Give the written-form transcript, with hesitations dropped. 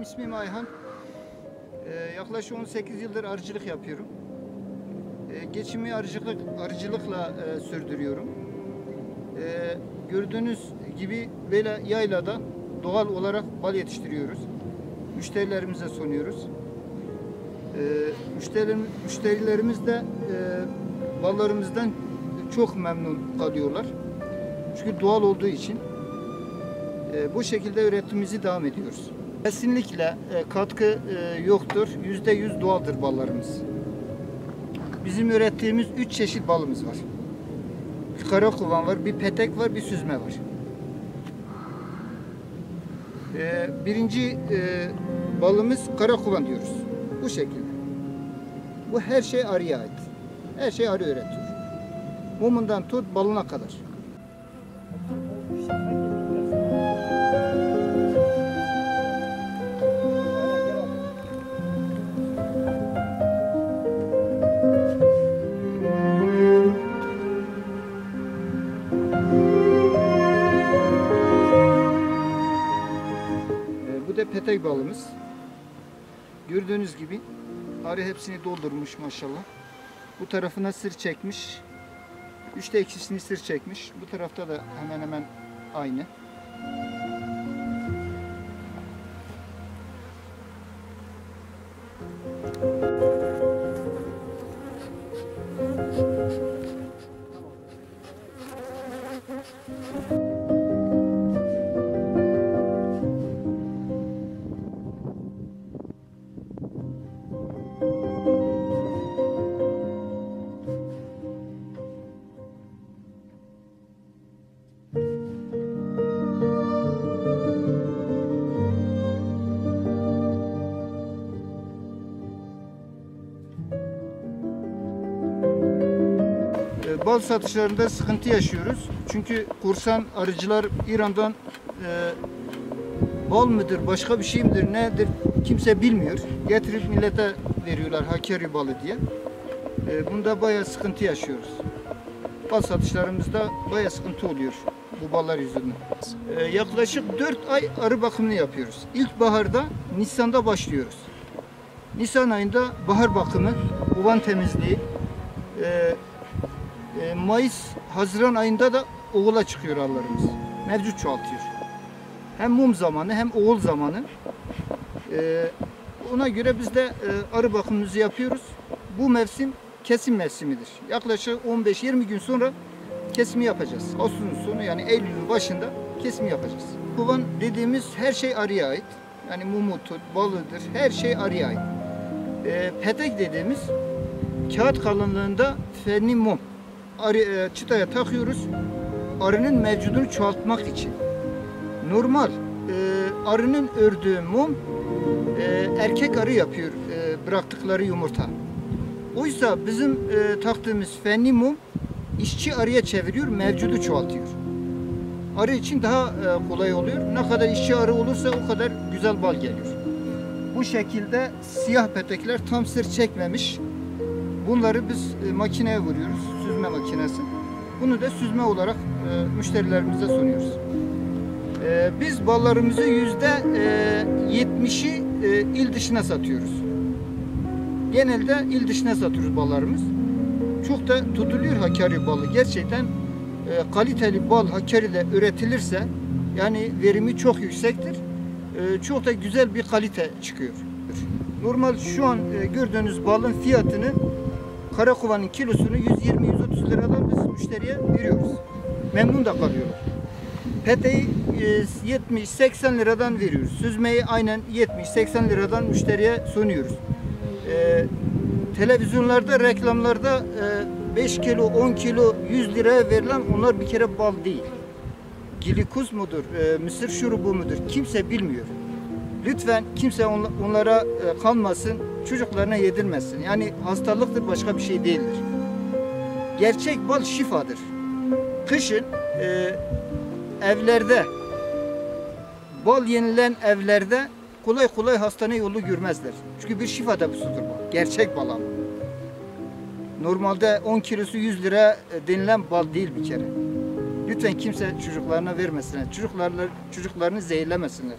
İsmim Ayhan. Yaklaşık 18 yıldır arıcılık yapıyorum. Geçimi arıcılıkla sürdürüyorum. Gördüğünüz gibi böyle yaylada doğal olarak bal yetiştiriyoruz. Müşterilerimize sunuyoruz. Müşterilerimiz de ballarımızdan çok memnun kalıyorlar. Çünkü doğal olduğu için bu şekilde üretimimizi devam ediyoruz. Kesinlikle katkı yoktur. %100 doğaldır ballarımız. Bizim ürettiğimiz 3 çeşit balımız var. Bir karakovan var, bir petek var, bir süzme var. Birinci balımız karakovan diyoruz. Bu şekilde. Bu her şey arıya ait. Her şey arı üretiyor. Mumundan tut balına kadar. Bu da petek balımız. Gördüğünüz gibi arı hepsini doldurmuş maşallah. Bu tarafına sır çekmiş. 3'te 2'sini sır çekmiş. Bu tarafta da hemen hemen aynı. Bal satışlarında sıkıntı yaşıyoruz. Çünkü korsan arıcılar İran'dan bal mıdır, başka bir şey midir, nedir kimse bilmiyor. Getirip millete veriyorlar Hakkari balı diye. Bunda bayağı sıkıntı yaşıyoruz. Bal satışlarımızda bayağı sıkıntı oluyor bu ballar yüzünden. Yaklaşık 4 ay arı bakımını yapıyoruz. İlkbaharda Nisan'da başlıyoruz. Nisan ayında bahar bakımı, kovan temizliği, Mayıs, Haziran ayında da oğula çıkıyor arılarımız. Mevcut çoğaltıyor. Hem mum zamanı hem oğul zamanı. Ona göre biz de arı bakımımızı yapıyoruz. Bu mevsim kesim mevsimidir. Yaklaşık 15-20 gün sonra kesimi yapacağız. Ağustos'un sonu yani Eylül'ün başında kesimi yapacağız. Kovan dediğimiz her şey arıya ait. Yani mumutur, balıdır, her şey arıya ait. Petek dediğimiz kağıt kalınlığında fenli mum. Çıtaya takıyoruz. Arının mevcudunu çoğaltmak için. Normal arının ördüğü mum erkek arı yapıyor bıraktıkları yumurta. Oysa bizim taktığımız fenli mum işçi arıya çeviriyor, mevcudu çoğaltıyor. Arı için daha kolay oluyor. Ne kadar işçi arı olursa o kadar güzel bal geliyor. Bu şekilde siyah petekler tam sır çekmemiş. Bunları biz makineye vuruyoruz, süzme makinesi. Bunu da süzme olarak müşterilerimize sunuyoruz. Biz ballarımızı %70'i il dışına satıyoruz. Genelde il dışına satıyoruz ballarımız. Çok da tutuluyor Hakkari balı. Gerçekten kaliteli bal Hakkari'de üretilirse yani verimi çok yüksektir. Çok da güzel bir kalite çıkıyor. Normal şu an gördüğünüz balın fiyatını karakovanın kilosunu 120-130 liradan biz müşteriye veriyoruz. Memnun da kalıyorlar. Peteği 70-80 liradan veriyoruz. Süzmeyi aynen 70-80 liradan müşteriye sunuyoruz. Televizyonlarda, reklamlarda 5 kilo, 10 kilo, 100 liraya verilen onlar bir kere bal değil. Glikoz mudur, mısır şurubu mudur kimse bilmiyor. Lütfen kimse onlara kalmasın, çocuklarına yedirmesin. Yani hastalıktır, başka bir şey değildir. Gerçek bal şifadır. Kışın evlerde, bal yenilen evlerde kolay kolay hastane yolu görmezler. Çünkü bir şifa deposudur bu. Gerçek bal ama. Normalde 10 kilosu 100 lira denilen bal değil bir kere. Lütfen kimse çocuklarına vermesinler. Çocuklarını zehirlemesinler.